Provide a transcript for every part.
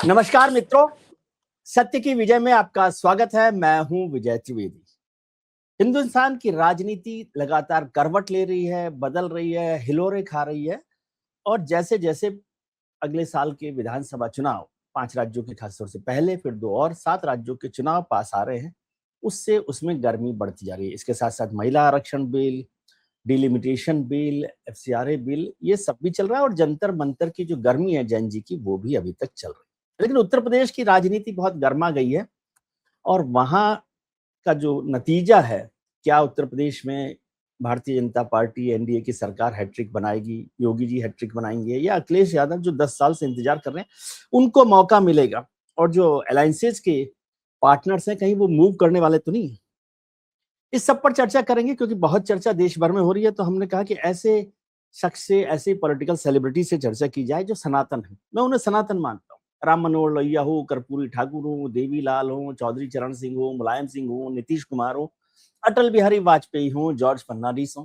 नमस्कार मित्रों, सत्य की विजय में आपका स्वागत है। मैं हूं विजय त्रिवेदी। हिंदुस्तान की राजनीति लगातार करवट ले रही है, बदल रही है, हिलोरे खा रही है और जैसे जैसे अगले साल के विधानसभा चुनाव 5 राज्यों के खासतौर से पहले, फिर 2 और 7 राज्यों के चुनाव पास आ रहे हैं, उससे उसमें गर्मी बढ़ती जा रही है। इसके साथ-साथ महिला आरक्षण bill, delimitation bill, FCRA bill, ये सब भी चल रहा है और जंतर-मंतर की जो गर्मी है जैन जी की, वो भी अभी तक चल रही है। लेकिन उत्तर प्रदेश की राजनीति बहुत गर्मा गई है और वहाँ का जो नतीजा है, क्या उत्तर प्रदेश में भारतीय जनता पार्टी एनडीए की सरकार हैट्रिक बनाएगी, योगी जी हैट्रिक बनाएंगे या अखिलेश यादव जो 10 साल से इंतजार कर रहे हैं, उनको मौका मिलेगा? और जो अलायंसेज के पार्टनर्स हैं, कहीं वो मूव करने वाले तो नहीं है? इस सब पर चर्चा करेंगे क्योंकि बहुत चर्चा देश भर में हो रही है, तो हमने कहा कि ऐसे शख्स से, ऐसे पॉलिटिकल सेलिब्रिटी से चर्चा की जाए जो सनातन है। मैं उन्हें सनातन मानता हूँ। राम मनोहर लोहिया हो, कर्पूरी ठाकुर हो, देवीलाल हो, चौधरी चरण सिंह हो, मुलायम सिंह हो, नीतीश कुमार हो, अटल बिहारी वाजपेयी हो, जॉर्ज फर्नांडिस हो,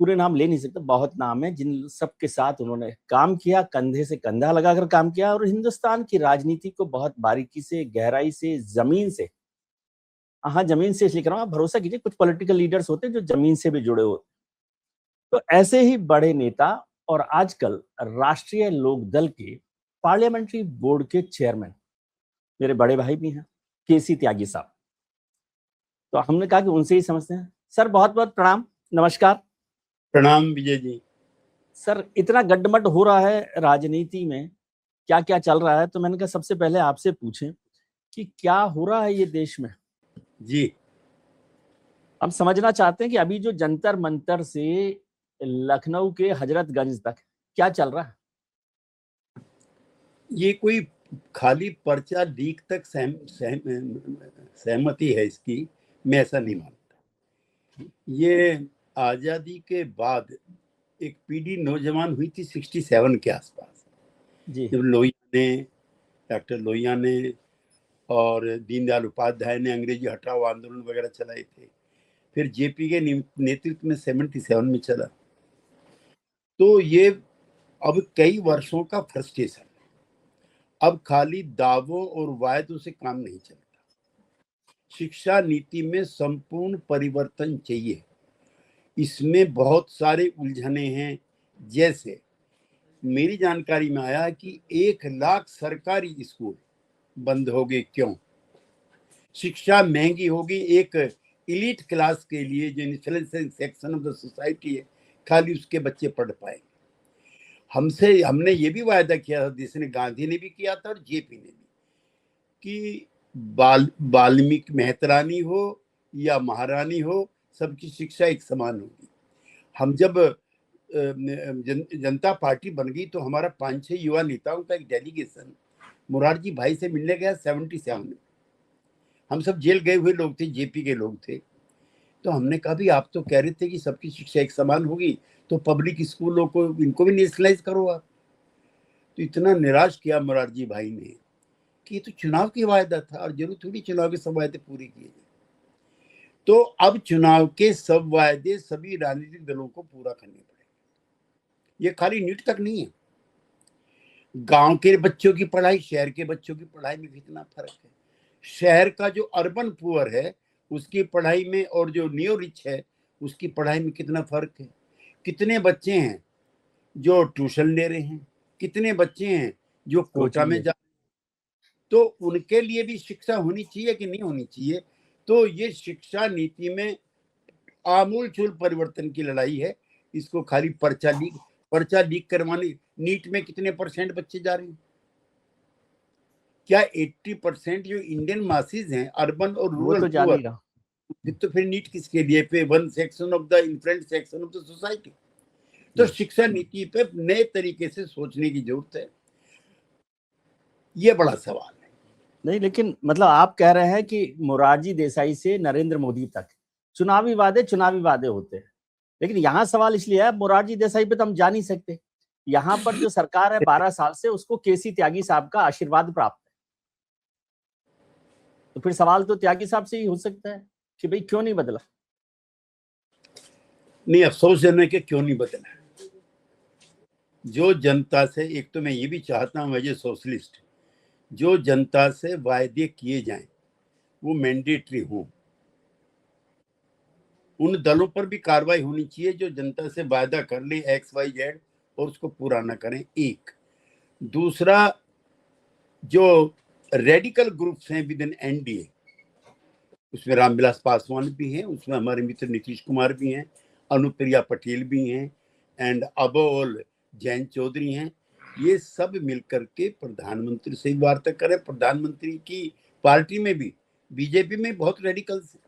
पूरे नाम ले नहीं सकते, बहुत नाम है जिन सब के साथ उन्होंने काम किया, कंधे से कंधा लगाकर काम किया और हिंदुस्तान की राजनीति को बहुत बारीकी से, गहराई से, जमीन से, हाँ, जमीन से इसलिए कह रहा हूँ, आप भरोसा कीजिए, कुछ पॉलिटिकल लीडर्स होते हैं जो जमीन से भी जुड़े होते हैं। तो ऐसे ही बड़े नेता और आजकल राष्ट्रीय लोक दल के पार्लियामेंट्री बोर्ड के चेयरमैन मेरे बड़े भाई भी हैं, केसी त्यागी साहब। तो हमने कहा कि उनसे ही समझते हैं। सर बहुत बहुत प्रणाम, नमस्कार। प्रणाम विजय जी। सर इतना गड्डमड हो रहा है राजनीति में, क्या क्या चल रहा है, तो मैंने कहा सबसे पहले आपसे पूछें कि क्या हो रहा है ये देश में। जी, हम समझना चाहते हैं कि अभी जो जंतर मंतर से लखनऊ के हजरतगंज तक क्या चल रहा है। ये कोई खाली पर्चा लीक तक सहमति है इसकी, मैं ऐसा नहीं मानता। ये आजादी के बाद एक पीढ़ी नौजवान हुई थी 67 के आसपास, जी जब डॉक्टर लोहिया ने और दीनदयाल उपाध्याय ने अंग्रेजी हटाओ आंदोलन वगैरह चलाए थे। फिर जेपी के नेतृत्व में 77 में चला। तो ये अब कई वर्षों का फ्रस्ट्रेशन, अब खाली दावों और वायदों से काम नहीं चलता। शिक्षा नीति में संपूर्ण परिवर्तन चाहिए। इसमें बहुत सारे उलझने हैं। जैसे मेरी जानकारी में आया कि 1 लाख सरकारी स्कूल बंद हो गए। क्यों? शिक्षा महंगी होगी। एक इलीट क्लास के लिए, जो influencing section of the society है, खाली उसके बच्चे पढ़ पाएंगे। हमने ये भी वायदा किया था, जिसने गांधी ने भी किया था और जेपी ने भी, कि वाल्मीकि मेहतरानी हो या महारानी हो, सबकी शिक्षा एक समान होगी। हम जब जनता पार्टी बन गई तो हमारा 5-6 युवा नेताओं का एक डेलीगेशन मुरारजी भाई से मिलने गया 77 में। हम सब जेल गए हुए लोग थे, जेपी के लोग थे। तो हमने कहा भी आप तो कह रहे थे कि सबकी शिक्षा एक समान होगी, तो पब्लिक स्कूलों को, इनको भी नेशनलाइज करो आप। तो इतना निराश किया मुरारजी भाई ने कि ये तो चुनाव की वायदा था और जरूर थोड़ी चुनाव के सब वायदे पूरे किए जाए। तो अब चुनाव के सब वायदे सभी राजनीतिक दलों को पूरा करने पड़ेंगे। ये खाली नीट तक नहीं है। गांव के बच्चों की पढ़ाई, शहर के बच्चों की पढ़ाई में कितना फर्क है। शहर का जो अर्बन पुअर है उसकी पढ़ाई में और जो नियो रिच है उसकी पढ़ाई में कितना फर्क है। कितने बच्चे हैं जो ट्यूशन ले रहे हैं, कितने बच्चे हैं जो कोटा में जा, तो उनके लिए भी शिक्षा होनी चाहिए कि नहीं होनी चाहिए। तो ये शिक्षा नीति में आमूलचूल परिवर्तन की लड़ाई है। इसको खाली पर्चा लीक करवाने। नीट में कितने % बच्चे जा रहे हैं? क्या 80% जो इंडियन मासेस हैं, अर्बन और रूरल तो जा नहीं रहा। तो फिर नीट किसके लिए? पे one section of the influence section of the society. तो शिक्षा नीति पे नए तरीके से सोचने की जरूरत है। ये बड़ा सवाल है। नहीं, लेकिन मतलब आप कह रहे हैं कि मोरारजी देसाई से नरेंद्र मोदी तक चुनावी वादे होते हैं, लेकिन यहाँ सवाल इसलिए है, मोरारजी देसाई पे तो हम जा नहीं सकते। यहाँ पर जो सरकार है 12 साल से, उसको केसी त्यागी साहब का आशीर्वाद प्राप्त है। तो फिर सवाल तो त्यागी साहब से ही हो सकता है कि भाई क्यों नहीं बदला। नहीं, अफसोस जनक के क्यों नहीं बदला है। जो जनता से, एक तो मैं ये भी चाहता हूँ एज ए सोशलिस्ट जो जनता से वायदे किए जाएं वो मैंडेटरी हो। उन दलों पर भी कार्रवाई होनी चाहिए जो जनता से वायदा कर ले XYZ और उसको पूरा ना करें। एक दूसरा, जो रेडिकल ग्रुप्स हैं विद इन NDA, उसमें रामविलास पासवान भी हैं, उसमें हमारे मित्र नीतीश कुमार भी हैं, अनुप्रिया पटेल भी हैं, एंड अबोल जैन चौधरी हैं। ये सब मिलकर के प्रधानमंत्री से वार्ता करें। प्रधानमंत्री की पार्टी में भी, बीजेपी में बहुत रेडिकल्स हैं।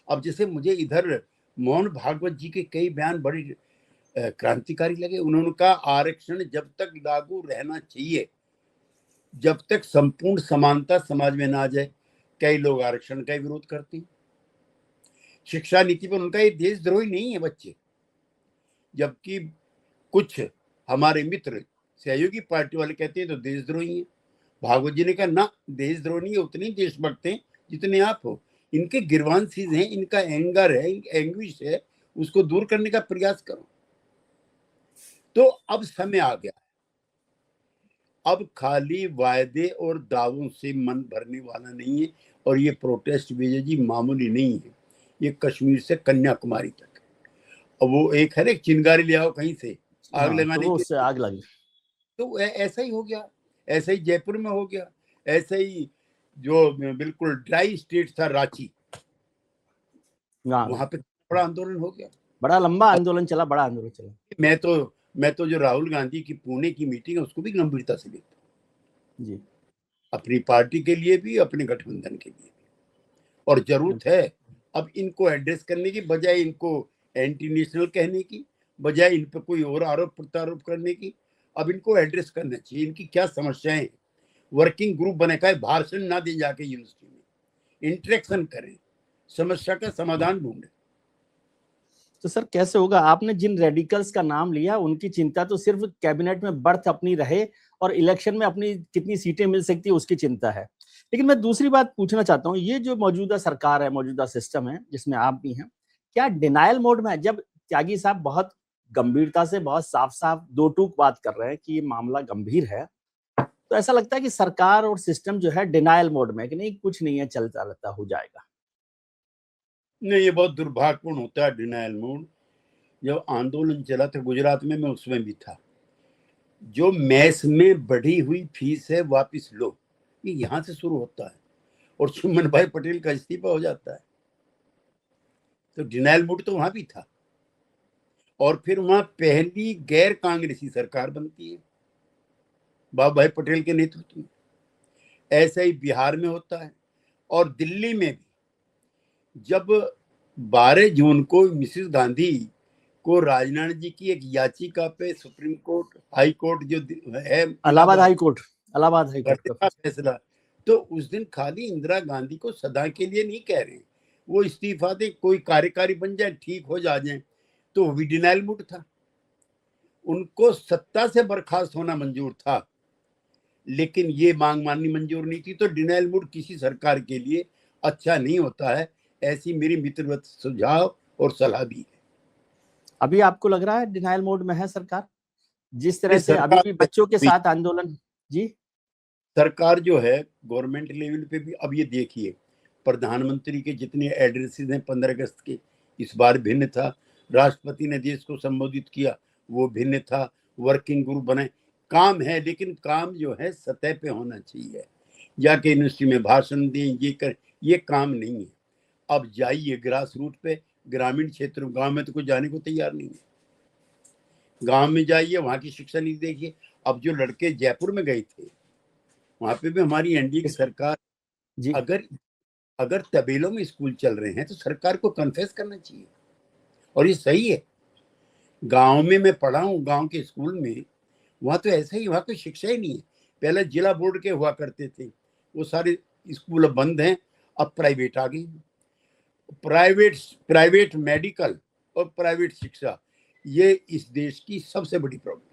अब जैसे मुझे इधर मोहन भागवत जी के कई बयान बड़े क्रांतिकारी लगे। उन्होंने कहा आरक्षण जब तक लागू रहना चाहिए, जब तक संपूर्ण समानता समाज में ना आ जाए। कई लोग आरक्षण का विरोध करते हैं। शिक्षा नीति पर उनका ये देशद्रोही नहीं है बच्चे, जबकि कुछ हमारे मित्र सहयोगी पार्टी वाले कहते हैं तो देशद्रोही है। भागवत जी ने कहा ना, देशद्रोही नहीं है, उतने देशभक्त हैं जितने आप हो। इनके गिरवान चीज है, इनका एंगर है, एंग्विश है, उसको दूर करने का प्रयास करो। तो अब समय आ गया, अब खाली वायदे और दावों से मन भरने वाला नहीं है। और ये प्रोटेस्ट विजय जी मामूली नहीं है, ये कश्मीर से कन्याकुमारी तक। अब वो एक है ना, चिंगारी ले आओ कहीं से आग हाँ, लगाने तो के उससे लिए, आग लगी। तो ऐसा ही हो गया। ऐसा ही जयपुर में हो गया, ऐसा ही जो बिल्कुल ड्राई स्टेट था रांची, हाँ, वहां पे बड़ा आंदोलन हो गया। बड़ा लंबा आंदोलन चला, बड़ा आंदोलन चला। मैं तो जो राहुल गांधी की पुणे की मीटिंग है उसको भी गंभीरता से लेता हूँ, जी, अपनी पार्टी के लिए भी, अपने गठबंधन के लिए भी। और जरूरत है अब इनको एड्रेस करने की, बजाय इनको एंटी नेशनल कहने की, बजाय इन पर कोई और आरोप प्रत्यारोप करने की। अब इनको एड्रेस करना चाहिए, इनकी क्या समस्याएं, वर्किंग ग्रुप बने का, भाषण ना दे जाके यूनिवर्सिटी में, इंटरेक्शन करें, समस्या का समाधान ढूंढे। तो सर कैसे होगा? आपने जिन रेडिकल्स का नाम लिया उनकी चिंता तो सिर्फ कैबिनेट में बढ़त अपनी रहे और इलेक्शन में अपनी कितनी सीटें मिल सकती है उसकी चिंता है। लेकिन मैं दूसरी बात पूछना चाहता हूँ, ये जो मौजूदा सरकार है, मौजूदा सिस्टम है जिसमें आप भी हैं, क्या डिनायल मोड में है? जब त्यागी साहब बहुत गंभीरता से, बहुत साफ साफ दो टूक बात कर रहे हैं कि ये मामला गंभीर है, तो ऐसा लगता है कि सरकार और सिस्टम जो है डिनायल मोड में है कि नहीं, कुछ नहीं है, चलता रहता, हो जाएगा। नहीं, ये बहुत दुर्भाग्यपूर्ण होता है डिनायल मूड। जब आंदोलन चला था गुजरात में, मैं उसमें भी था। जो मैस में बढ़ी हुई फीस है वापस लो, ये यहां से शुरू होता है और सुमन भाई पटेल का इस्तीफा हो जाता है। तो डिनायल मूड तो वहां भी था। और फिर वहां पहली गैर कांग्रेसी सरकार बनती है बाबा भाई पटेल के नेतृत्व में। ऐसा ही बिहार में होता है और दिल्ली में भी। जब 12 जून को मिसेस गांधी को राजनाथ जी की एक याचिका पे सुप्रीम कोर्ट, हाई कोर्ट जो है Allahabad high Allahabad, court, Allahabad high कर कोर्ट का देता फैसला, तो उस दिन खाली इंदिरा गांधी को सदा के लिए नहीं कह रहे, वो इस्तीफा दे, कोई कार्यकारी बन जाए, ठीक हो जाए, तो वो भी डिनायल मूड था। उनको सत्ता से बर्खास्त होना मंजूर था, लेकिन ये मांग माननी मंजूर नहीं थी। तो डिनायल मूड किसी सरकार के लिए अच्छा नहीं होता है, ऐसी मेरी मित्रवत सुझाव और सलाह भी है। अभी आपको लग रहा है डिनायल मोड में है सरकार, जिस तरह ये से अभी भी बच्चों के सरकार साथ आंदोलन? जी, सरकार जो है गवर्नमेंट लेवल पे भी, अब ये देखिए प्रधानमंत्री के जितने एड्रेसेस हैं 15 अगस्त के, इस बार भिन्न था। राष्ट्रपति ने देश को संबोधित किया, वो भिन्न था। वर्किंग ग्रुप बने, काम है, लेकिन काम जो है सतह पे होना चाहिए। जाके यूनिवर्सिटी में भाषण दें, ये कर, ये काम नहीं है। अब जाइए ग्रास रूट पे, ग्रामीण क्षेत्र, गांव में तो कोई जाने को तैयार नहीं है। गांव में जाइए, वहां की शिक्षा नीति देखिए। अब जो लड़के जयपुर में गए थे, वहां पे भी हमारी NDA की सरकार, जी, अगर अगर तबेलों में स्कूल चल रहे हैं तो सरकार को कन्फेस करना चाहिए, और ये सही है। गांव में मैं पढ़ा हूँ, गांव के स्कूल में, वहां तो ऐसा ही, वहां कोई शिक्षा ही नहीं है। पहले जिला बोर्ड के हुआ करते थे, वो सारे स्कूल अब बंद हैं, अब प्राइवेट आ गई। प्राइवेट प्राइवेट मेडिकल और प्राइवेट शिक्षा, ये इस देश की सबसे बड़ी प्रॉब्लम है।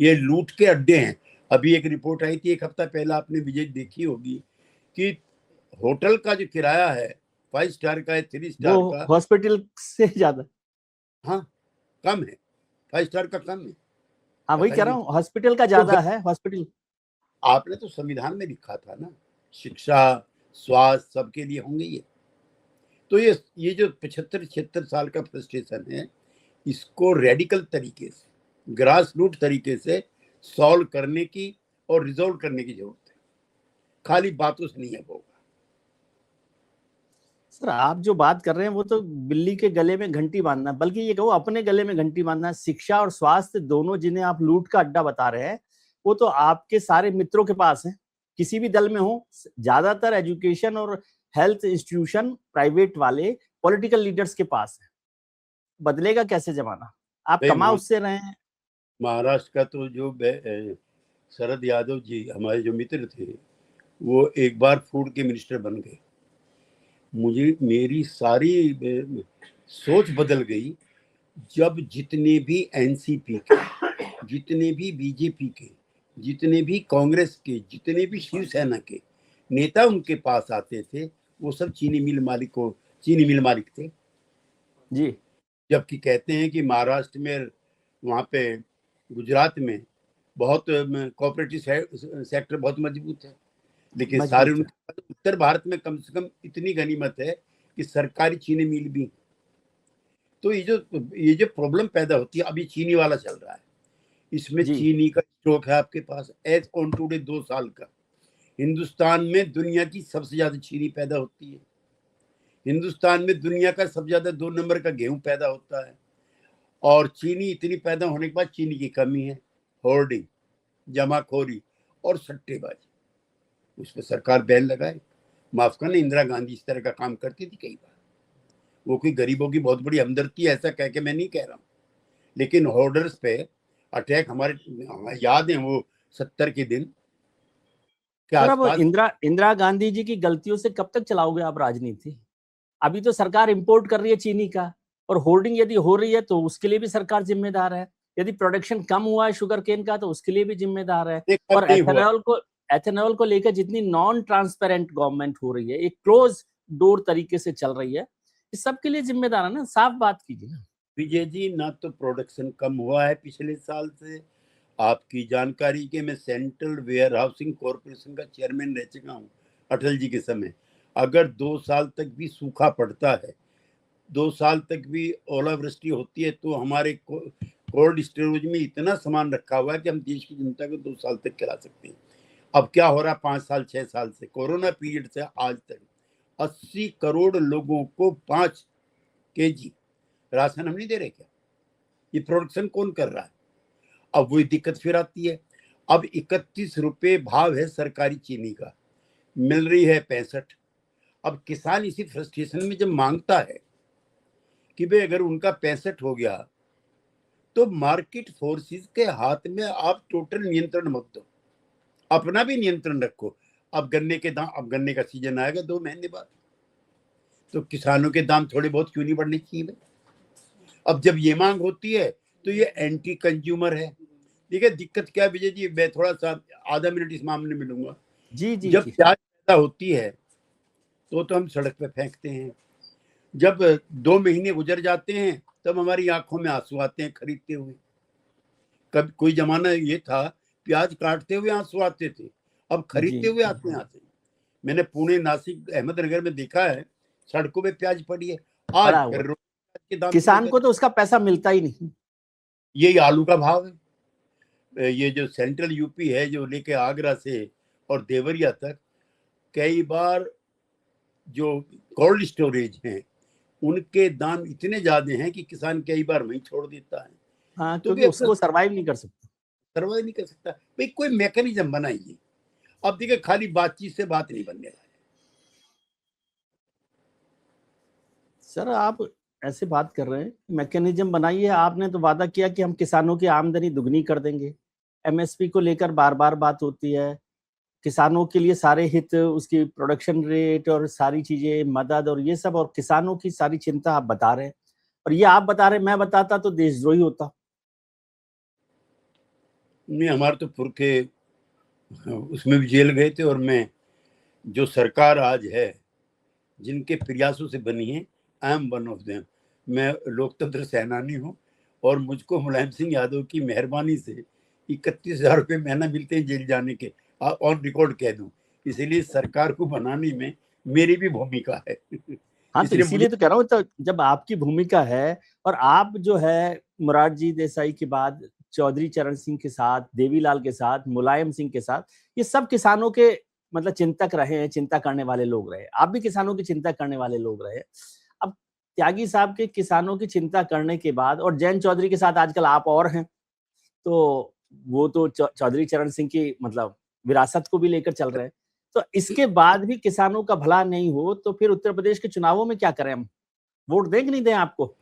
ये लूट के अड्डे हैं। अभी एक रिपोर्ट आई थी एक हफ्ता पहले, आपने विजय देखी होगी, कि होटल का जो किराया है 5 स्टार का है, 3 वो स्टार का, हॉस्पिटल से ज्यादा। हाँ कम है, 5 स्टार का कम है। हाँ, वही कह रहा बताइए। हूँ, हॉस्पिटल का तो ज्यादा है, हॉस्पिटल। आपने तो संविधान में लिखा था ना, शिक्षा स्वास्थ्य सबके लिए होंगे ये। तो ये जो 75-76 साल का फ्रस्ट्रेशन है, इसको रेडिकल तरीके से, ग्रास रूट तरीके से सॉल्व करने की और रिजोल्व करने की जरूरत है, खाली बातों से नहीं है होगा। सर आप जो बात कर रहे हैं वो तो बिल्ली के गले में घंटी बांधना, बल्कि ये कहो अपने गले में घंटी बांधना। शिक्षा और स्वास्थ्य दोनों जिन्हें आप लूट का अड्डा बता रहे हैं, वो तो आपके सारे मित्रों के पास है, किसी भी दल में हो। ज्यादातर एजुकेशन और हेल्थ इंस्टीट्यूशन प्राइवेट वाले पॉलिटिकल लीडर्स के पास है। बदलेगा कैसे जमाना? आप कमा उससे रहे हैं। महाराष्ट्र का तो जो शरद यादव जी हमारे जो मित्र थे, वो एक बार फूड के मिनिस्टर बन गए। मुझे मेरी सारी सोच बदल गई जब जितने भी एनसीपी के, जितने भी बीजेपी के, जितने भी कांग्रेस के, जितने भी शिवसेना के नेता उनके पास आते थे, वो सब चीनी मिल मालिक थे जी। जबकि कहते हैं कि महाराष्ट्र में, वहाँ पे गुजरात में बहुत कोऑपरेटिव सेक्टर बहुत मजबूत है, लेकिन सारे उनके उत्तर भारत में कम से कम इतनी गनीमत है कि सरकारी चीनी मिल भी। तो ये जो प्रॉब्लम पैदा होती है, अभी चीनी वाला चल रहा है, इसमें चीनी का स्टॉक है आपके पास एज ऑन टुडे 2 साल का। हिंदुस्तान में दुनिया की सबसे ज्यादा चीनी पैदा होती है, हिंदुस्तान में दुनिया का सबसे ज्यादा 2 नंबर का गेहूं पैदा होता है, और चीनी इतनी पैदा होने के बाद चीनी की कमी है। होर्डिंग, जमाखोरी और सट्टेबाजी, उस पर सरकार बैन लगाए। माफ करना, इंदिरा गांधी इस तरह का काम करती थी कई बार। वो कोई गरीबों की बहुत बड़ी हमदर्दी ऐसा कह के मैं नहीं कह रहा हूँ, लेकिन होर्डर्स पे अटैक हमारे याद है, वो 70 के दिन के आसपास। इंदिरा गांधी जी की गलतियों से कब तक चलाओगे आप राजनीति? अभी तो सरकार इंपोर्ट कर रही है चीनी का, और होर्डिंग यदि हो रही है तो उसके लिए भी सरकार जिम्मेदार है। यदि प्रोडक्शन कम हुआ है शुगर केन का तो उसके लिए भी जिम्मेदार है। और एथेनॉल को लेकर जितनी नॉन ट्रांसपेरेंट गवर्नमेंट हो रही है, एक क्लोज डोर तरीके से चल रही है, इस सब के लिए जिम्मेदार है ना। साफ बात कीजिए ना विजय जी। ना तो प्रोडक्शन कम हुआ है पिछले साल से, आपकी जानकारी के मैं सेंट्रल वेयर हाउसिंग कॉर्पोरेशन का चेयरमैन रह चुका हूँ अटल जी के समय। अगर 2 साल तक भी सूखा पड़ता है, 2 साल तक भी ओलावृष्टि होती है, तो हमारे कोल्ड स्टोरेज में इतना सामान रखा हुआ है कि हम देश की जनता को 2 साल तक खिला सकते हैं। अब क्या हो रहा है 5 साल 6 साल से, कोरोना पीरियड से आज तक 80 करोड़ लोगों को 5 केजी राशन हम नहीं दे रहे क्या? ये प्रोडक्शन कौन कर रहा है? अब वही दिक्कत फिर आती है। अब 31 रुपए भाव है सरकारी चीनी का, मिल रही है 65। अब किसान इसी फ्रस्ट्रेशन में जब मांगता है कि भाई अगर उनका 65 हो गया तो मार्केट फोर्सेस के हाथ में आप टोटल नियंत्रण मत दो, अपना भी नियंत्रण रखो। अब गन्ने के दाम, अब गन्ने का सीजन आएगा 2 महीने बाद, तो किसानों के दाम थोड़े बहुत क्यों नहीं बढ़ने चाहिए? अब जब ये मांग होती है तो ये एंटी कंज्यूमर है। देखिए दिक्कत क्या है विजय जी, मैं थोड़ा सा आधा मिनट इस मामले में लूंगा। जब प्याज पैदा होती है तो हम सड़क पे फेंकते हैं, जब 2 महीने गुजर जाते हैं तब हमारी आंखों में आंसू आते हैं खरीदते हुए। कब कोई जमाना ये था प्याज काटते हुए आंसू आते थे, अब खरीदते हुए आते हैं। मैंने पुणे, नासिक, अहमदनगर में देखा है सड़कों पे प्याज पड़ी है। आज फिर के दाम, किसान को तो उसका पैसा मिलता ही नहीं। यही आलू का भाव है। ये जो सेंट्रल यूपी है, जो लेके आगरा से और देवरिया तक, कई बार जो कोल्ड स्टोरेज हैं उनके दाम इतने ज्यादा हैं कि किसान कई बार वहीं छोड़ देता है। हाँ, तो उसको सर्वाइव नहीं कर सकता। भाई कोई मैकेनिज्म बनाइए। अब देखिए खाली बातचीत से बात नहीं बनने वाली। सर आप ऐसे बात कर रहे हैं, मैकेनिज्म बनाइए। आपने तो वादा किया कि हम किसानों की आमदनी दुगनी कर देंगे। एमएसपी को लेकर बार बार बात होती है, किसानों के लिए सारे हित, उसकी प्रोडक्शन रेट और सारी चीजें, मदद और ये सब, और किसानों की सारी चिंता आप बता रहे हैं। और ये आप बता रहे, मैं बताता तो देशद्रोही होता। नहीं, हमारे तो पुरखे उसमें भी जेल गए थे, और मैं जो सरकार आज है जिनके प्रयासों से बनी है, I am one of them. मैं लोकतंत्र सेनानी हूँ, और मुझको मुलायम सिंह यादव की मेहरबानी से 31,000 रुपये महीना मिलते हैं जेल जाने के। ऑन रिकॉर्ड कह दूं, इसलिए सरकार को बनाने में मेरी भी भूमिका है। हाँ, तो इसलिए मुझे इसीलिए तो कह रहा हूँ, तो जब आपकी भूमिका है और आप जो है मोरारजी देसाई के बाद चौधरी चरण सिंह के साथ, देवीलाल के साथ, मुलायम सिंह के साथ, ये सब किसानों के मतलब चिंतक रहे हैं, चिंता करने वाले लोग रहे। आप भी किसानों की चिंता करने वाले लोग रहे। अब त्यागी साहब के किसानों की चिंता करने के बाद और जैन चौधरी के साथ आजकल आप और हैं, तो वो तो चौधरी चरण सिंह की मतलब विरासत को भी लेकर चल रहे हैं। तो इसके बाद भी किसानों का भला नहीं हो तो फिर उत्तर प्रदेश के चुनावों में क्या करें हम? वोट दें कि नहीं दें आपको?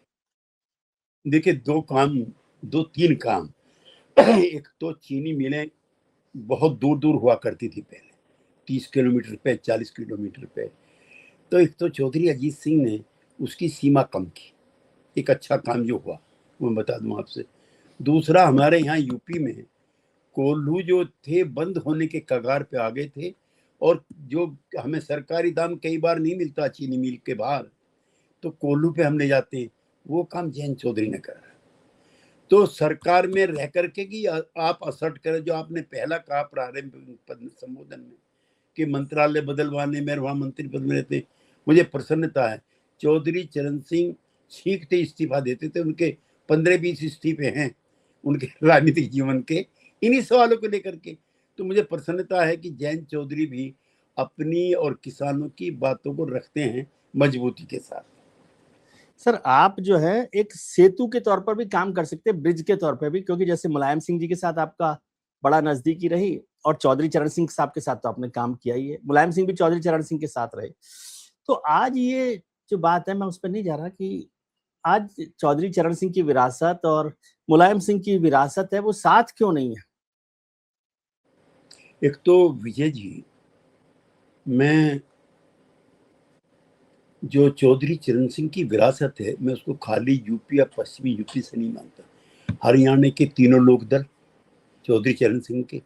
देखिए, दो तीन काम। एक तो चीनी मिलें बहुत दूर दूर हुआ करती थी पहले, 30 किलोमीटर पे, 40 किलोमीटर पे। तो एक तो चौधरी अजीत सिंह ने उसकी सीमा कम की, एक अच्छा काम जो हुआ वो मैं बता दूं आपसे। दूसरा, हमारे यहाँ यूपी में कोल्हू जो थे बंद होने के कगार पे आ गए थे, और जो हमें सरकारी दाम कई बार नहीं मिलता चीनी मिल के बाहर, तो कोल्हू पे हम ले जाते हैं। वो काम जैन चौधरी ने करा। तो सरकार में रह करके कि आप असर्ट करें, जो आपने पहला कहा प्रारंभ संबोधन में कि मंत्रालय बदलवाने में, वहां मंत्री पद में रहते, मुझे प्रसन्नता है। चौधरी चरण सिंह सीखते इस्तीफा देते थे, उनके 15-20 इस्तीफे हैं उनके राजनीतिक जीवन के, इन्हीं सवालों को लेकर के। तो मुझे प्रसन्नता है कि जैन चौधरी भी अपनी और किसानों की बातों को रखते हैं मजबूती के साथ। सर, आप जो है एक सेतु के तौर पर भी काम कर सकते हैं, ब्रिज के तौर पर भी, क्योंकि जैसे मुलायम सिंह जी के साथ आपका बड़ा नजदीकी रही और चौधरी चरण सिंह साहब के साथ तो आपने काम किया ही है, मुलायम सिंह भी चौधरी चरण सिंह के साथ रहे। तो आज ये जो बात है, मैं उस पर नहीं जा रहा कि आज चौधरी चरण सिंह की विरासत और मुलायम सिंह की विरासत है, वो साथ क्यों नहीं है? एक तो विजय जी, मैं जो चौधरी चरण सिंह की विरासत है, मैं उसको खाली यूपी या पश्चिमी यूपी से नहीं मानता। हरियाणा के तीनों लोक दल चौधरी चरण सिंह के,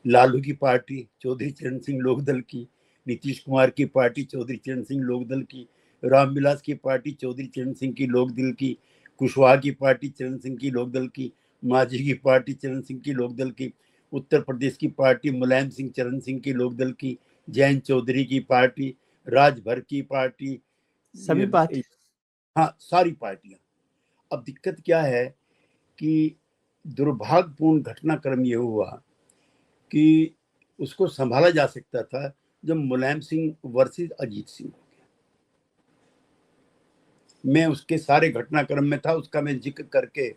लालू की पार्टी चौधरी चरण सिंह लोकदल की, नीतीश कुमार की पार्टी चौधरी चरण सिंह लोकदल की, रामविलास की पार्टी चौधरी चरण सिंह की लोकदल की, कुशवाहा की पार्टी चरण सिंह की लोकदल की, मांझी की पार्टी चरण सिंह की लोकदल की, उत्तर प्रदेश की पार्टी मुलायम सिंह चरण सिंह की लोकदल की, जैन चौधरी की पार्टी, राजभर की पार्टी, सभी पार्टी। हाँ सारी पार्टियां। अब दिक्कत क्या है कि दुर्भाग्यपूर्ण घटनाक्रम ये हुआ कि उसको संभाला जा सकता था जब मुलायम सिंह वर्सेस अजीत सिंह हो गया। मैं उसके सारे घटनाक्रम में था, उसका मैं जिक्र करके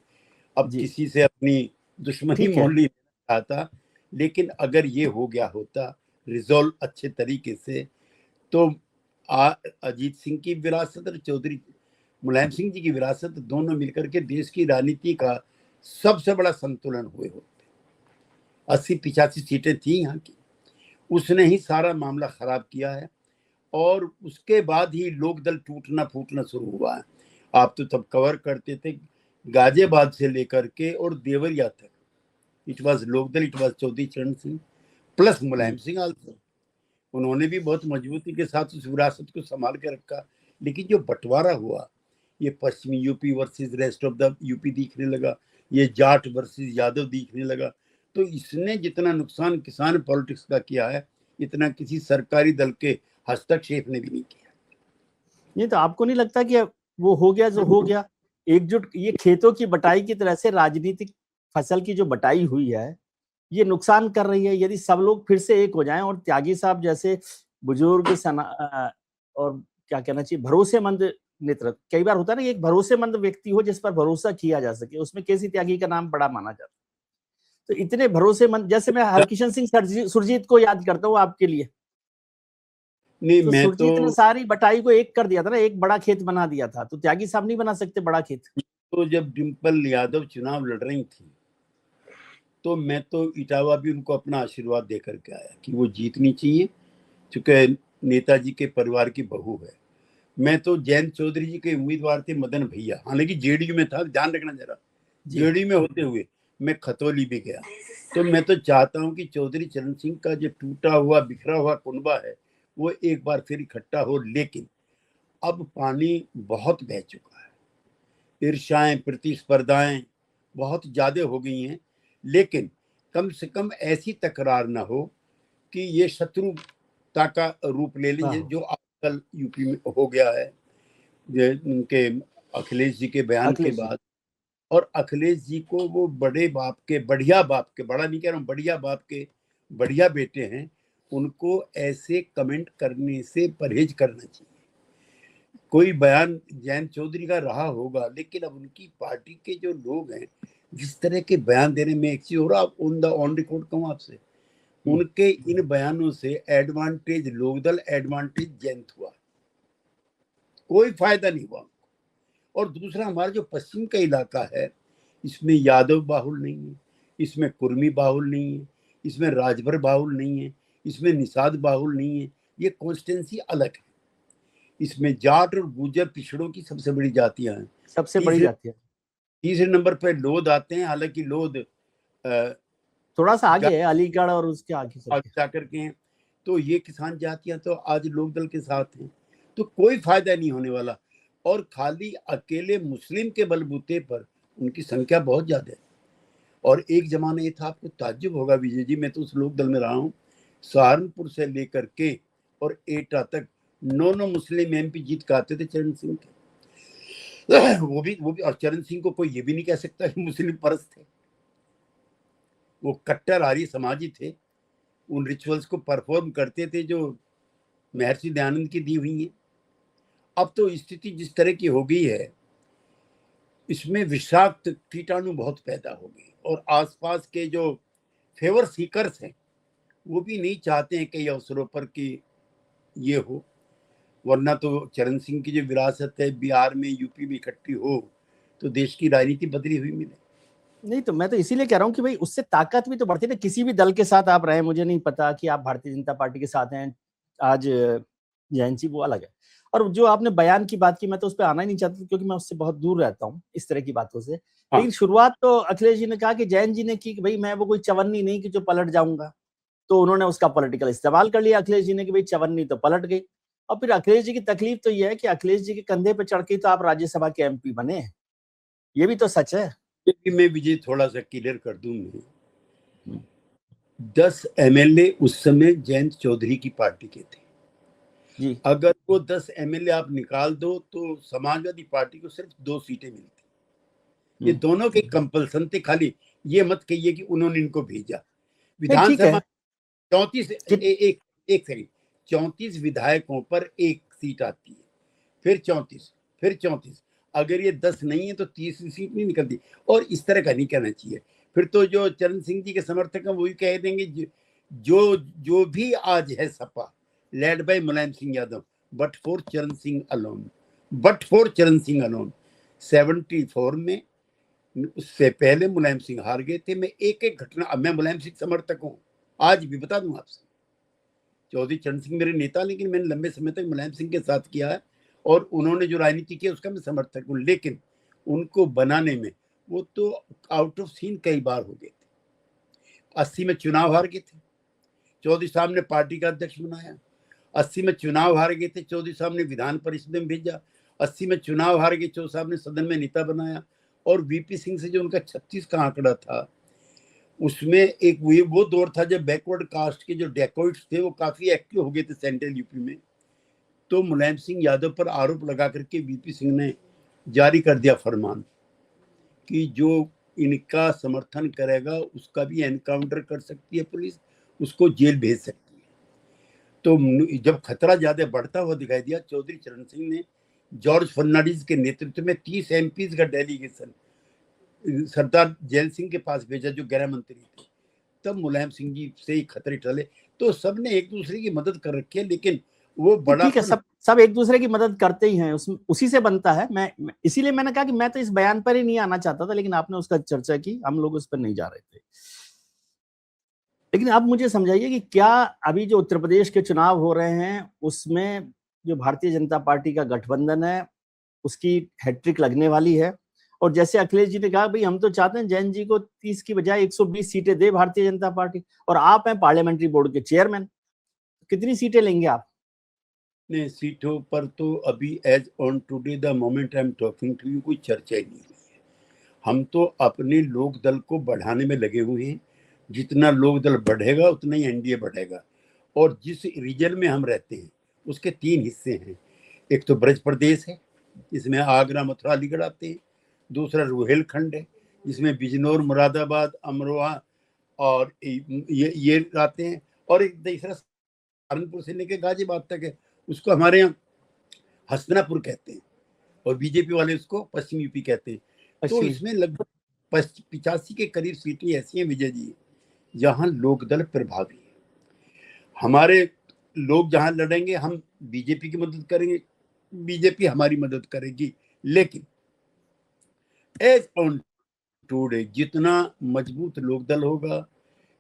अब जी, किसी से अपनी दुश्मनी ठीक है। मोल नहीं चाहता। लेकिन अगर ये हो गया होता रिजॉल्व अच्छे तरीके से, तो अजीत सिंह की विरासत और चौधरी मुलायम सिंह जी की विरासत दोनों मिलकर के देश की राजनीति का सबसे बड़ा संतुलन हुए होते। 80-85 सीटें थी यहाँ की, उसने ही सारा मामला खराब किया है। और उसके बाद ही लोकदल टूटना फूटना शुरू हुआ है। आप तो तब कवर करते थे गाजियाबाद से लेकर के और देवरिया तक, it was Lokdal, it was Chaudhary Charan Singh plus Mulayam ji, Singh also. उन्होंने भी बहुत मजबूती के साथ उस विरासत को संभाल के रखा। लेकिन जो बंटवारा हुआ, ये पश्चिमी UP versus rest of the UP दिखने लगा, ये जाट वर्सेस यादव दिखने लगा। तो इसने जितना नुकसान किसान पॉलिटिक्स का किया है, इतना किसी सरकारी दल के हस्तक्षेप ने भी नहीं किया। नहीं तो आपको नहीं लगता कि अब वो हो गया जो हो गया, एकजुट, ये खेतों की बटाई की तरह से राजनीतिक फसल की जो बटाई हुई है, ये नुकसान कर रही है। यदि सब लोग फिर से एक हो जाएं और त्यागी साहब जैसे बुजुर्ग और क्या कहना चाहिए, भरोसेमंद नेतृत्व, कई बार होता है ना, एक भरोसेमंद व्यक्ति हो जिस पर भरोसा किया जा सके, उसमें केसी त्यागी का नाम बड़ा माना जाता है। तो इतने भरोसेमंद, जैसे मैं हरकिशन सिंह सुरजीत को याद करता हूँ आपके लिए, नहीं, तो मैं तो सुरजीत ने सारी बटाई को एक कर दिया था ना, एक बड़ा खेत बना दिया था, तो त्यागी साहब नहीं बना सकते बड़ा खेत? जब डिम्पल यादव चुनाव लड़ रही थी, तो मैं तो इटावा भी उनको अपना आशीर्वाद दे करके आया कि वो जीतनी चाहिए, चूंकि नेताजी के परिवार की बहू है। मैं तो जैन चौधरी जी के उम्मीदवार थे मदन भैया, हालांकि जेडीयू में था, ध्यान रखना जरा। जी। जेडीयू में होते हुए मैं खतौली भी गया। तो मैं तो चाहता हूं कि चौधरी चरण सिंह का जो टूटा हुआ बिखरा हुआ कुनबा है, वो एक बार फिर इकट्ठा हो। लेकिन अब पानी बहुत बह चुका है, ईर्ष्याएं प्रतिस्पर्धाएं बहुत ज्यादा हो गई हैं। लेकिन कम से कम ऐसी तकरार ना हो कि ये शत्रुता का रूप ले लेंगे, जो आजकल यूपी में हो गया है उनके अखिलेश जी के बयान के बाद। और अखिलेश जी को वो बड़े बाप के, बढ़िया बाप के, बड़ा नहीं कह रहा हूँ, बढ़िया बाप के बढ़िया बेटे हैं, उनको ऐसे कमेंट करने से परहेज करना चाहिए। कोई बयान जयंत चौधरी का रहा होगा, लेकिन अब उनकी पार्टी के जो लोग हैं जिस तरह के बयान दे रहे, मैं एक चीज हो रहा ऑन रिकॉर्ड कहूँ आपसे, उनके इन बयानों से एडवांटेज लोकदल, एडवांटेज जयंत हुआ, कोई फायदा नहीं हुआ। और दूसरा, हमारा जो पश्चिम का इलाका है, इसमें यादव बाहुल नहीं है, इसमें कुर्मी बाहुल नहीं है, इसमें राजभर बाहुल नहीं है, इसमें निषाद बाहुल नहीं है, ये कॉन्स्टिट्यूंसी अलग है। इसमें जाट और गुर्जर पिछड़ों की सबसे बड़ी जातियां हैं, सबसे बड़ी जातियां। तीसरे नंबर पर लोध आते हैं, हालांकि लोध थोड़ा सा आगे है, अलीगढ़ और उसके आगे जाकर के हैं। तो ये किसान जातियां तो आज लोकदल के साथ हैं, तो कोई फायदा नहीं होने वाला। और खाली अकेले मुस्लिम के बलबूते पर उनकी संख्या बहुत ज्यादा है। और एक जमाना ये था, आपको ताज्जुब होगा विजय जी, मैं तो उस लोकदल में रहा हूँ, सहारनपुर से लेकर के और एटा तक 9 मुस्लिम एमपी जीत के आते थे चरण सिंह के। वो भी और चरण सिंह को कोई ये भी नहीं कह सकता कि मुस्लिम परस्त थे, वो कट्टर आर्य समाजी थे, उन रिचुअल्स को परफॉर्म करते थे जो महर्षि दयानंद की दी हुई है। अब तो स्थिति जिस तरह की हो गई है, इसमें विषाक्त कीटाणु बहुत पैदा हो गए, और आसपास के जो फेवर सीकर्स हैं वो भी नहीं चाहते हैं कई अवसरों पर कि ये हो, वरना तो चरण सिंह की जो विरासत है बिहार में, यूपी में इकट्ठी हो तो देश की राजनीति बदली हुई मिले। नहीं, तो मैं तो इसीलिए कह रहा हूँ कि भाई उससे ताकत भी तो बढ़ती है ना। किसी भी दल के साथ आप रहे, मुझे नहीं पता कि आप भारतीय जनता पार्टी के साथ हैं आज, जयंत जी वो अलग है। और जो आपने बयान की बात की, मैं तो उस पर आना ही नहीं चाहता क्योंकि मैं उससे बहुत दूर रहता हूँ इस तरह की बातों से। लेकिन शुरुआत तो अखिलेश जी ने कहा कि जयंत जी ने की कि भाई मैं वो कोई चवन्नी नहीं कि जो पलट जाऊंगा, तो उन्होंने उसका पॉलिटिकल इस्तेमाल कर लिया अखिलेश जी ने कि भाई चवन्नी तो पलट गई। और फिर अखिलेश जी की तकलीफ तो यह है कि अखिलेश जी के कंधे पे चढ़ के तो आप राज्यसभा के एमपी बने हैं, ये भी तो सच है। मैं विजय थोड़ा सा क्लियर कर दूं, मैं 10 एमएलए उस समय जयंत चौधरी की पार्टी के थे जी। अगर वो 10 एमएलए आप निकाल दो तो समाजवादी पार्टी को सिर्फ 2 सीटें मिलती। ये दोनों के कंपल्सन थे, खाली ये मत कहिए कि उन्होंने इनको भेजा। विधानसभा 34 एक सेकंड 34 विधायकों पर 1 सीट आती है, फिर 34, फिर 34। अगर ये 10 नहीं है तो 30 सीट नहीं निकलती। और इस तरह का नहीं कहना चाहिए, फिर तो जो चरण सिंह जी के समर्थक हैं वो भी कह देंगे जो भी आज है Sapa led by Mulayam Singh Yadav, but for चरण सिंह अलोन, 74 में, उससे पहले मुलायम सिंह हार गए थे। मैं एक एक घटना, अब मैं मुलायम सिंह समर्थक हूँ, आज भी बता दूं आपसे, चौधरी चरण सिंह मेरे नेता, लेकिन मैंने लंबे समय तक मुलायम सिंह के साथ किया है और उन्होंने जो राजनीति की उसका मैं समर्थक हूँ। लेकिन उनको बनाने में वो तो आउट ऑफ सीन कई बार हो गए थे। 80 में चुनाव हार गए थे, चौधरी साहब ने पार्टी का अध्यक्ष बनाया। 80 में चुनाव हार गए थे, चौधरी साहब ने विधान परिषद में भेजा। 80 में चुनाव हार गए, चौधरी साहब ने सदन में नेता बनाया। और वीपी सिंह से जो उनका 36 का आंकड़ा था, उसमें एक वो दौर था जब बैकवर्ड कास्ट के जो डेकोइट्स थे वो काफी एक्टिव हो गए थे सेंट्रल यूपी में। तो मुलायम सिंह यादव पर आरोप लगा करके वीपी सिंह ने जारी कर दिया फरमान कि जो इनका समर्थन करेगा उसका भी एनकाउंटर कर सकती है पुलिस, उसको जेल भेज सकती है। तो जब खतरा ज्यादा बढ़ता हुआ दिखाई दिया, चौधरी चरण सिंह ने जॉर्ज फर्नांडिस के नेतृत्व में 30 एमपीज का डेलीगेशन सरदार जैल सिंह के पास भेजा जो गृह मंत्री थे। तब मुलायम सिंह जी से ही खतरे टले। तो सबने एक दूसरे की मदद कर रखी है, लेकिन वो बड़ा ठीक है, सब एक दूसरे की मदद करते ही हैं, उसी से बनता है। मैं इसीलिए मैंने कहा कि मैं तो इस बयान पर ही नहीं आना चाहता था, लेकिन आपने उसका चर्चा की, हम लोग उस पर नहीं जा रहे थे। लेकिन आप मुझे समझाइए कि क्या अभी जो उत्तर प्रदेश के चुनाव हो रहे हैं उसमें जो भारतीय जनता पार्टी का गठबंधन है उसकी हैट्रिक लगने वाली है? और जैसे अखिलेश जी ने कहा भाई हम तो चाहते हैं जैन जी को 30 की बजाय 120 सीटें दे भारतीय जनता पार्टी, और आप हैं पार्लियामेंट्री बोर्ड के चेयरमैन, कितनी सीटें लेंगे आप? ने सीटों पर तो अभी as on today the moment I am talking to you कोई चर्चा ही नहीं हुई है। हम तो अपने लोक दल को बढ़ाने में लगे हुए हैं। जितना लोक दल बढ़ेगा उतना ही एनडीए बढ़ेगा। और जिस रीजन में हम रहते हैं उसके 3 हिस्से हैं। एक तो ब्रज प्रदेश है जिसमें आगरा, मथुरा, अलीगढ़ आते हैं। दूसरा रुहेलखंड है जिसमें बिजनौर, मुरादाबाद, अमरोहा और ये आते हैं। और एक तीसरा सहारनपुर से लेकर गाजियाबाद तक है, उसको हमारे यहाँ हसनापुर कहते हैं और बीजेपी वाले उसको पश्चिम यूपी कहते हैं। तो इसमें लगभग 85 के करीब सीटें ऐसी हैं विजय जी जहां लोकदल प्रभावी है। हमारे लोग जहां लड़ेंगे हम बीजेपी की मदद करेंगे, बीजेपी हमारी मदद करेगी। लेकिन एज ऑन टुडे जितना मजबूत लोकदल होगा,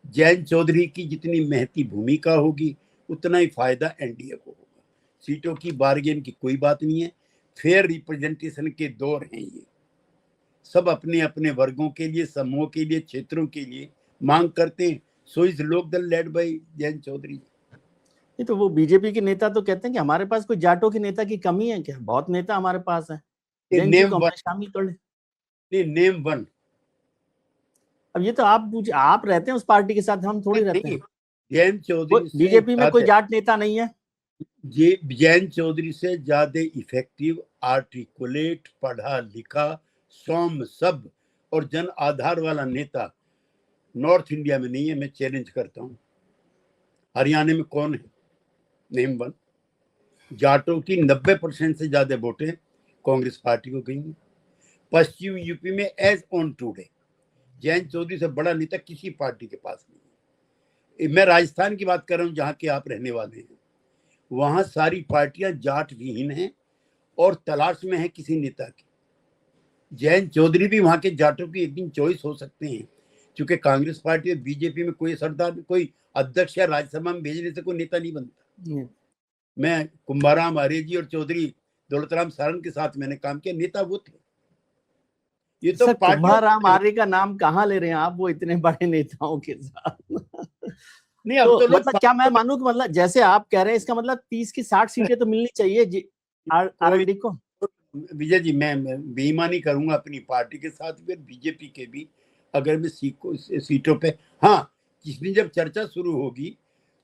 जयंत चौधरी की जितनी महती भूमिका होगी, उतना ही फायदा एनडीए को होगा। सीटों की बार्गेन की कोई बात नहीं है, फेयर रिप्रेजेंटेशन के दौर हैं ये। सब अपने अपने वर्गों के लिए, समूहों के लिए, क्षेत्रों के लिए मांग करते हैं। So is Lokdal led by Jayant Chaudhary. नहीं तो वो बीजेपी के नेता तो कहते हैं कि हमारे पास कोई जाटों के नेता की कमी है क्या? बहुत नेता हमारे पास है, जैन जी को हमने शामिल कर ले। Name one. अब ये तो आप रहते हैं उस पार्टी के साथ, हम थोड़ी रहते हैं। जयंत चौधरी से बीजेपी में कोई जाट नेता नहीं है। ये जयंत चौधरी से ज्यादा इफेक्टिव, आर्टिकुलेट, पढ़ा लिखा, सौम्य सब और जन आधार वाला नेता नॉर्थ इंडिया में नहीं है। मैं चैलेंज करता हूं, हरियाणा में कौन है? Name one. जाटों की 90% से ज्यादा वोटें कांग्रेस पार्टी को गई हैं। पश्चिम यूपी में as on today Jayant Chaudhary से बड़ा नेता किसी पार्टी के पास नहीं है। मैं राजस्थान की बात कर रहा हूं जहां के आप रहने वाले हैं। वहां सारी पार्टियां जाट विहीन हैं और तलाश में है किसी नेता की। जयंत चौधरी भी वहां के जाटों की एक दिन चॉइस हो सकते हैं, क्योंकि कांग्रेस पार्टी और बीजेपी में कोई सरदार, कोई अध्यक्ष या राज्यसभा में भेजने से कोई नेता नहीं बनता। मैं कुंभाराम आर्य जी और चौधरी दौलतराम सारंग के साथ मैंने काम किया, नेता वो थे। ये तो कुंभाराम आर्य का नाम कहाँ ले रहे हैं आप, वो इतने बड़े नेताओं के साथ। नहीं, अब तो मतलब क्या मैं मानूं कि मतलब जैसे आप कह रहे हैं, इसका मतलब 30 की 60 सीटें तो मिलनी चाहिए आरएलडी को। विजय जी, मैं बेईमानी करूंगा अपनी पार्टी के साथ भी और बीजेपी के भी अगर मैं सीटों पे। हाँ, जिस दिन जब चर्चा शुरू होगी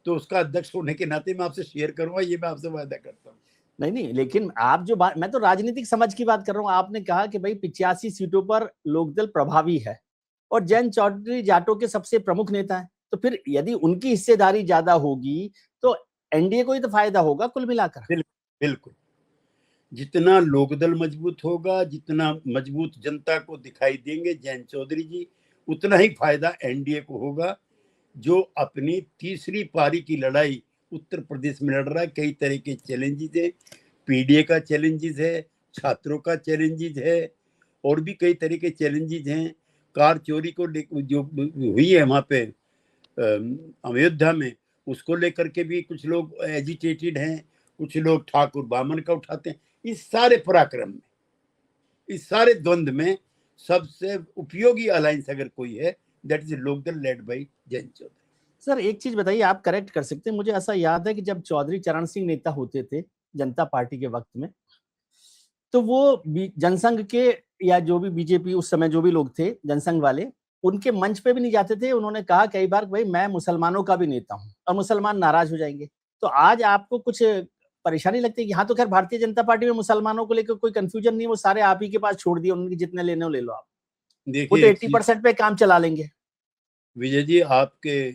तो उसका अध्यक्ष होने के नाते मैं आपसे शेयर करूंगा, ये मैं आपसे वादा करता हूँ। नहीं, लेकिन आप जो बात, मैं तो राजनीतिक समझ की बात कर रहा हूँ। आपने कहा कि भाई 85 सीटों पर लोकदल प्रभावी है और जयंत चौधरी जाटों के सबसे प्रमुख नेता है, तो फिर यदि उनकी हिस्सेदारी ज्यादा होगी तो एनडीए को ही तो फायदा होगा कुल मिलाकर। बिल्कुल। जितना लोकदल मजबूत होगा, जितना मजबूत जनता को दिखाई देंगे जयंत चौधरी जी, उतना ही फायदा एनडीए को होगा, जो अपनी तीसरी पारी की लड़ाई उत्तर प्रदेश में लड़ रहा है। कई तरह के चैलेंजेस है, पीडीए का चैलेंजेस है, छात्रों का चैलेंजेस है और भी कई तरह के चैलेंजेस हैं। कार चोरी को जो हुई है वहां पे अयोध्या में, उसको लेकर के भी कुछ लोग एजिटेटेड हैं, कुछ लोग ठाकुर बामन का उठाते हैं। इस सारे पराक्रम में, इस सारे द्वंद में सबसे उपयोगी अलायंस अगर कोई है, that is Lokdal led by Jayant Chaudhary. Sir एक चीज बताइए, आप करेक्ट कर सकते हैं, मुझे ऐसा याद है कि जब चौधरी चरण सिंह नेता होते थे जनता पार्टी के वक्त में, तो वो जनसंघ के या जो भी बीजेपी उस समय जो भी लोग थे जनसंघ वाले, उनके मंच पे भी नहीं जाते थे। उन्होंने कहा कई बार भाई मैं मुसलमानों का भी नेता हूं और मुसलमान नाराज हो जाएंगे। तो आज आपको कुछ परेशानी लगती है कि हाँ, तो खैर भारतीय जनता पार्टी में मुसलमानों को लेकर कोई कंफ्यूजन नहीं है, वो सारे आप ही के पास छोड़ दिए, उनके जितने लेने हो ले लो आप, वो तो 80% पे काम चला लेंगे। विजय जी, आपके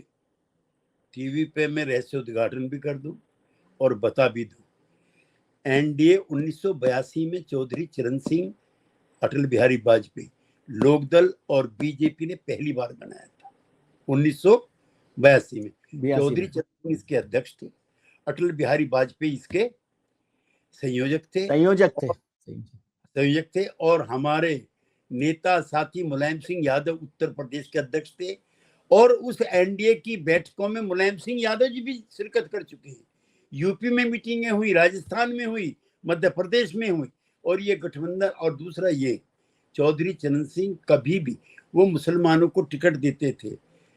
टीवी पे मैं रहस्य उद्घाटन भी कर दूं और बता भी दूं, एनडीए 1982 में चौधरी चरण सिंह, अटल बिहारी वाजपेयी, लोकदल और बीजेपी ने पहली बार बनाया था 1982 में। चौधरी चरण सिंह इसके अध्यक्ष थे, अटल बिहारी वाजपेयी इसके संयोजक थे और हमारे नेता साथी मुलायम सिंह यादव उत्तर प्रदेश के अध्यक्ष थे। और उस एनडीए की बैठकों में मुलायम सिंह यादव जी भी शिरकत कर चुके हैं। यूपी में मीटिंगें हुई, राजस्थान में हुई, मध्य प्रदेश में हुई। और ये गठबंधन, और दूसरा ये चौधरी चरण सिंह कभी भी वो मुसलमानों को टिकट देते थे,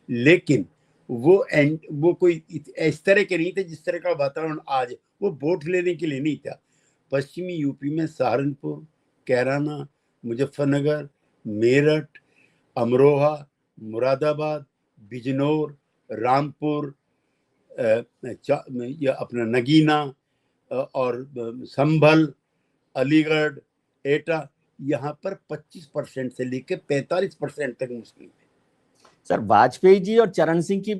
लेकिन वो कोई इस तरह के नहीं थे जिस तरह का वातावरण आज। वो वोट लेने के लिए नहीं था। पश्चिमी यूपी में सहारनपुर, कैराना, मुजफ्फरनगर, मेरठ, अमरोहा, मुरादाबाद, बिजनौर, रामपुर, ये अपना नगीना और संभल, अलीगढ़, एटा, यहाँ पर 25% से लेकर 45% तक मुस्लिम है। सर, वाजपेयी जी और चरण सिंह की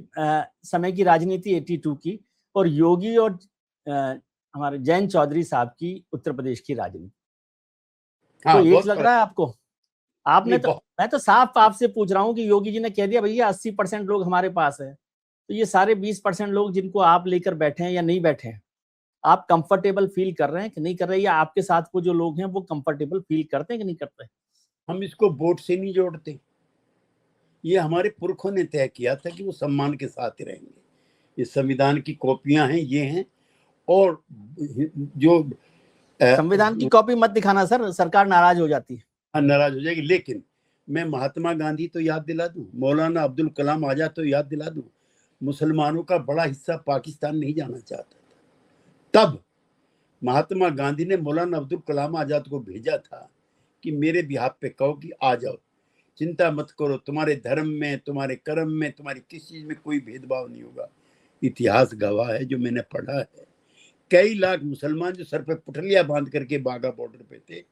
समय की राजनीति 82 की, और योगी और हमारे जयंत चौधरी साहब की उत्तर प्रदेश की राजनीति, हाँ, तो एक बहुत लग फर्क। रहा है आपको? आपने तो, बहुत। मैं तो साफ आपसे पूछ रहा हूं कि योगी जी ने कह दिया भैया 80% लोग हमारे पास है, तो ये सारे 20% लोग जिनको आप लेकर बैठे हैं या नहीं बैठे हैं, आप कंफर्टेबल फील कर रहे हैं कि नहीं कर रहे हैं, या आपके साथ वो जो लोग हैं वो कंफर्टेबल फील करते हैं कि नहीं करते? हम इसको वोट से नहीं जोड़ते, ये हमारे पुरखों ने तय किया था कि वो सम्मान के साथ रहेंगे। ये संविधान की कॉपियां हैं, ये हैं। और जो संविधान की कॉपी मत दिखाना सर, सरकार नाराज हो जाती है। नाराज हो जाएगी। लेकिन मैं महात्मा गांधी तो याद दिला दूं, मौलाना अब्दुल कलाम आजाद तो याद दिला दूं, मुसलमानों का बड़ा हिस्सा पाकिस्तान नहीं जाना चाहता था। तब महात्मा गांधी ने मौलाना अब्दुल कलाम आजाद को भेजा था कि मेरे बिहाफ पे कहो कि आ जाओ, चिंता मत करो, तुम्हारे धर्म में, तुम्हारे कर्म में, तुम्हारी किस चीज में कोई भेदभाव नहीं होगा। इतिहास गवाह है, जो मैंने पढ़ा है, कई लाख मुसलमान जो सर पे पुटलिया बांध करके बाघा बॉर्डर पे थे,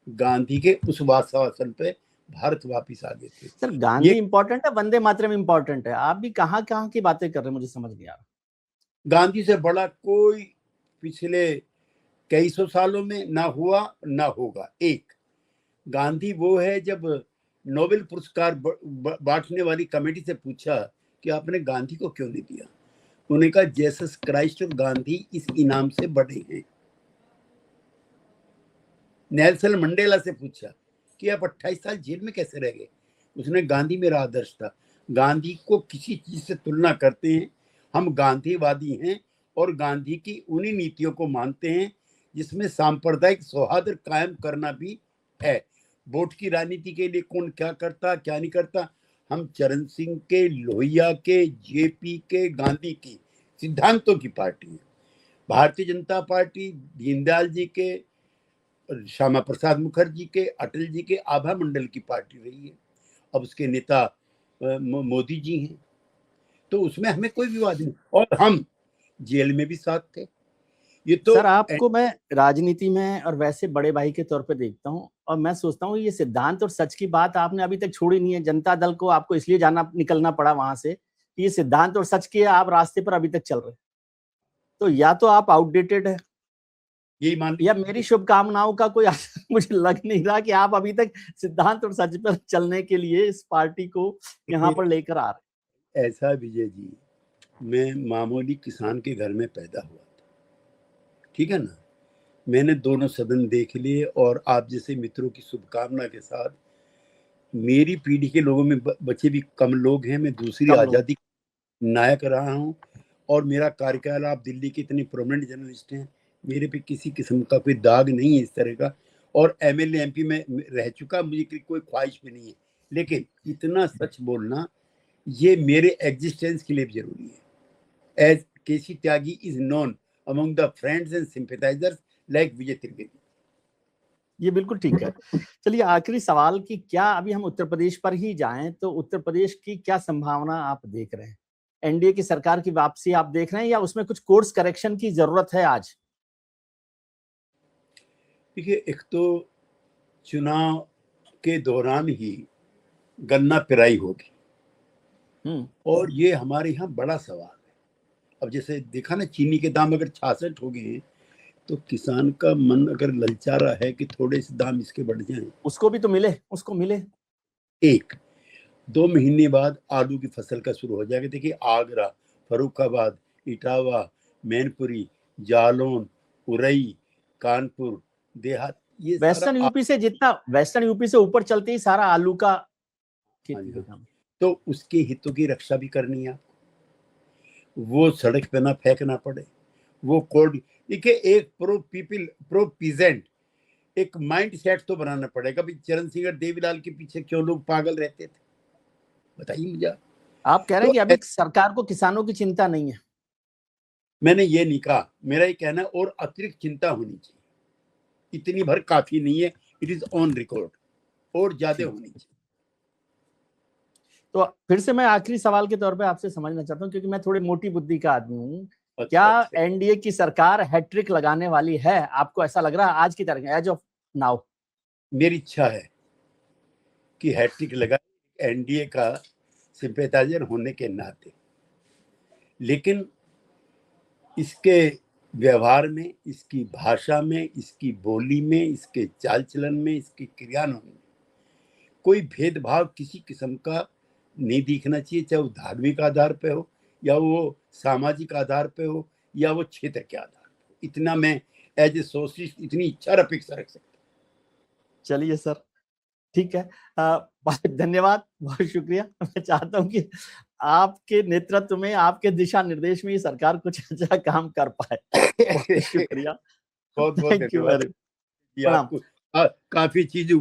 गांधी के उस वासन पे भारत वापिस आ गए थे। सर, गांधी इंपॉर्टेंट है, वंदे मातरम इंपॉर्टेंट है? आप भी कहाँ कहाँ की बातें कर रहे हैं, मुझे समझ नहीं आ रहा। गांधी से बड़ा कोई पिछले कई सौ सालों में ना हुआ ना होगा। एक गांधी वो है, जब नोबेल पुरस्कार बांटने वाली कमेटी से पूछा कि आपने गांधी को क्यों नहीं दिया, उन्होंने कहा जेसस क्राइस्ट और गांधी इस इनाम से बड़े हैं। नेल्सन मंडेला से पूछा कि आप 28 साल जेल में कैसे रह गए, उसने गांधी मेरा आदर्श था। गांधी को किसी चीज से तुलना करते हैं, हम गांधीवादी हैं और गांधी की उन्हीं नीतियों को मानते हैं जिसमें सांप्रदायिक सौहार्द कायम करना भी है। वोट की राजनीति के लिए कौन क्या करता क्या नहीं करता, हम चरण सिंह के, लोहिया के, जेपी के, गांधी की सिद्धांतों की पार्टी है। भारतीय जनता पार्टी दीनदयाल जी के, श्यामा प्रसाद मुखर्जी के, अटल जी के आभा मंडल की पार्टी रही है। अब उसके नेता मोदी जी हैं, तो उसमें हमें कोई विवाद नहीं। और हम जेल में भी साथ थे। ये तो सर, आपको मैं राजनीति में और वैसे बड़े भाई के तौर पे देखता हूं, और मैं सोचता हूं ये सिद्धांत और सच की बात आपने अभी तक छोड़ी नहीं है। जनता दल को आपको इसलिए निकलना पड़ा वहां से कि ये सिद्धांत और सच के आप रास्ते पर अभी तक चल रहे, तो या तो आप आउटडेटेड है, यही मान या लीजिए। मेरी शुभकामनाओं का कोई मुझे लग नहीं रहा कि आप अभी तक सिद्धांत और सच पर चलने के लिए इस पार्टी को यहाँ पर लेकर आ रहे। ऐसा विजय जी, मैं मामूली किसान के घर में पैदा हुआ था, ठीक है ना। मैंने दोनों सदन देख लिए, और आप जैसे मित्रों की शुभकामना के साथ मेरी पीढ़ी के लोगों में बच्चे भी कम लोग हैं। मैं दूसरी आज़ादी नायक रहा हूँ, और मेरा कार्यकाल, आप दिल्ली के इतने प्रोमिनेंट जर्नलिस्ट हैं, मेरे पे किसी किस्म का कोई दाग नहीं है इस तरह का। और एमएलए एमपी में रह चुका, मुझे कोई ख्वाहिश भी नहीं है। लेकिन इतना सच बोलना ये मेरे एग्जिस्टेंस के लिए भी जरूरी है। As KC Tyagi is known among the friends and sympathizers like Vijay Trivedi. ये बिल्कुल ठीक है। चलिए, आखिरी सवाल कि क्या अभी हम उत्तर प्रदेश पर ही जाएं तो उत्तर प्रदेश की क्या संभावना आप देख रहे हैं? एनडीए की सरकार की वापसी आप देख रहे हैं, या उसमें कुछ कोर्स करेक्शन की जरूरत है आज? देखिए, एक तो चुनाव के दौरान ही गन्ना पिराई होगी, और ये हमारे यहाँ बड़ा सवाल है। अब जैसे देखा ना, चीनी के दाम अगर 66 हो गए हैं, तो किसान का मन अगर ललचा रहा है कि थोड़े से दाम इसके बढ़ जाएं, उसको भी तो मिले, उसको मिले। एक 2 महीने बाद आलू की फसल का शुरू हो जाएगा। देखिए, आगरा, फरुखाबाद, इटावा, मैनपुरी, जालौन, उरई, कानपुर देहात, ये वेस्टर्न सारा यूपी से, जितना वेस्टर्न यूपी से ऊपर चलते ही सारा आलू का खेती का काम। तो उसके हितों की रक्षा भी करनी है। वो सड़क पे ना फेंकना पड़े, वो कोड। देखिए, एक प्रो पीपल, प्रो पीजेंट एक माइंड सेट तो बनाना पड़ेगा। भाई, चरण सिंह और देवीलाल के पीछे क्यों लोग पागल रहते थे, बताइए मुझे। आप कह रहे हैं तो कि अभी सरकार को किसानों की चिंता नहीं है? मैंने ये नहीं कहा, मेरा ये कहना है और अतिरिक्त चिंता होनी चाहिए, इतनी भर काफी नहीं है। इट इज ऑन रिकॉर्ड, और ज्यादा होनी चाहिए। तो फिर से मैं आखिरी सवाल के तौर पे आपसे समझना चाहता हूँ, क्योंकि मैं थोड़ी मोटी बुद्धि का आदमी हूँ। अच्छा, क्या अच्छा। एनडीए की सरकार हैट्रिक लगाने वाली है? आपको ऐसा लग रहा है आज की तारीख, एज ऑफ नाउ? मेरी इच्छा है कि हैट्रिक लगाए एनडीए का सिंपैथाइजर होने के नाते, लेकिन इसके व्यवहार में, इसकी भाषा में, इसकी बोली में, इसके चाल चलन में, इसके क्रियान्वयन में कोई भेदभाव किसी किस्म का नहीं दिखना चाहिए, चाहे वो धार्मिक आधार पे हो, या वो सामाजिक आधार पे हो, या वो क्षेत्र के आधार पे हो। इतना मैं एज ए सोशलिस्ट इतनी इच्छा और अपेक्षा रख सकता हूँ। चलिए सर, ठीक है। बहुत धन्यवाद, बहुत शुक्रिया। मैं चाहता हूँ कि आपके नेतृत्व में, आपके दिशा निर्देश में ये सरकार कुछ अच्छा काम कर पाए। बहुत शुक्रिया। बहुत बहुत थैंक यू धन्यवाद वेरी, जी प्रणाम। आपको। काफी चीज